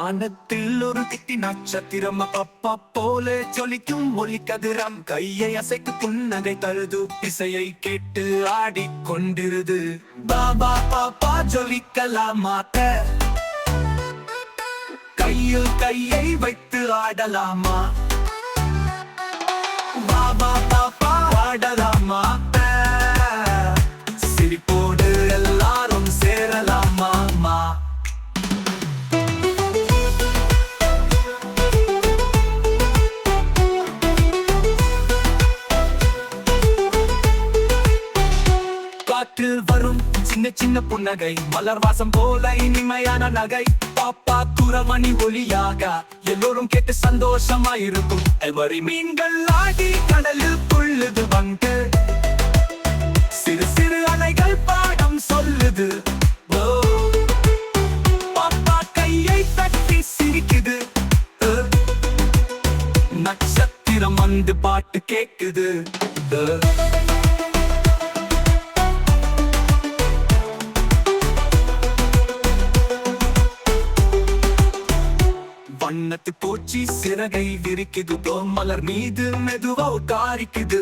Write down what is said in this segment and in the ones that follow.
வானத்தில் ஒரு திட்டி நட்சத்திரம் அப்பா போல ஜொலிக்கும் ஒளி கதிரம் கையை அசைத்து புன்னகை தருது இசையை கேட்டு ஆடிக்கொண்டிருது பாபா பாப்பா ஜொலிக்கலாமாக்க கையில் கையை வைத்து ஆடலாமா பாபா பாப்பா ஆடலாமா சிரிப்போடு எல்லாரும் சேரலாமா காற்றில் வரும் சின்ன சின்ன புன்னகை மலர் வாசம் போல இனிமையான நகை பாப்பா குரமணி ஒளியாக எல்லோரும் கேட்டு சந்தோஷமாயிருக்கும் எவரி மீன்கள் ஆடி கடலில் புள்ளுது வந்து சிறு சிறு அலைகள் பாடம் சொல்லுது பாப்பா கையை தட்டி சிரிக்குது நட்சத்திரம் வந்து பாட்டு கேக்குது வண்ணத்து பூச்சி சிறகை விரிக்குது மலர் மீது மெதுவா உட்காரிக்குது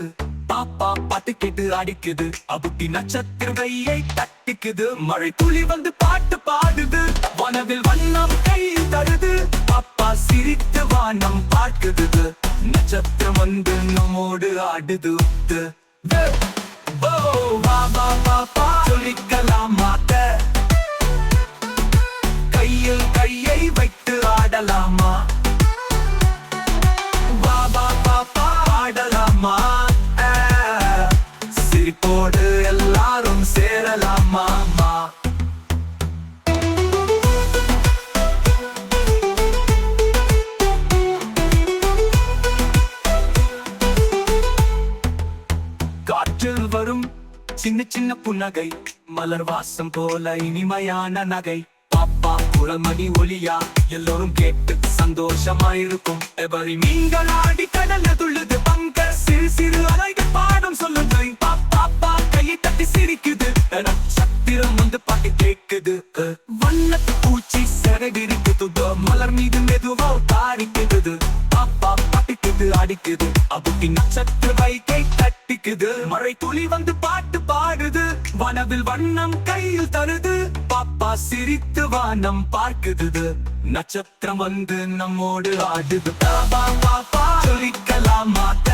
பாப்பா பாட்டு கேட்டு அடிக்குது அபுட்டி நட்சத்திர கையை தட்டிக்குது மழை துளி வந்து பாட்டு பாடுது வனவில் வண்ணம் கையில் தருது பாப்பா சிரித்து வானம் பார்க்குது நட்சத்திரம் வந்து நம்மோடு ஆடுது பாபா பாப்பா சொல்லிக்கலாமாக்க கையில் கையை வைத்து ஆடலாமா பாபா பாப்பா ஆடலாமா சிரிப்போடு எல்லாரும் சேரலாமா காற்றில் வரும் சின்ன சின்ன புன்னகை மலர் வாசம் போல இனிமையான நகை பாப்பா குரமணி ஒளியா எல்லோரும் கேட்டு சந்தோஷமாயிருக்கும் எவரி மீன்கள் ஆடி கடல்ல துள்ளுது பங்க சிறு சிறு அலைகள் பாடம் சொல்லுது பாப்பா கையை தட்டி சிரிக்குது நட்சத்திரம் வந்து பாட்டு கேக்குது வண்ணத்து பூச்சி சிறகிரிக்குது மலர் மீது மெதுவா தாரிக்குது பாப்பா பாட்டுக்குது அடிக்குது அபுட்டி நட்சத்திர வைக்கை தட்டிக்குது மழை துளி வந்து பாட்டு பாடுது வனவில் வண்ணம் கையில் தருது பாப்பா சிரித்து வானம் பார்க்குது நட்சத்திரம் வந்து நம்மோடு ஆடுது பாபா பாப்பா சொல்லிக்கலாமாக்க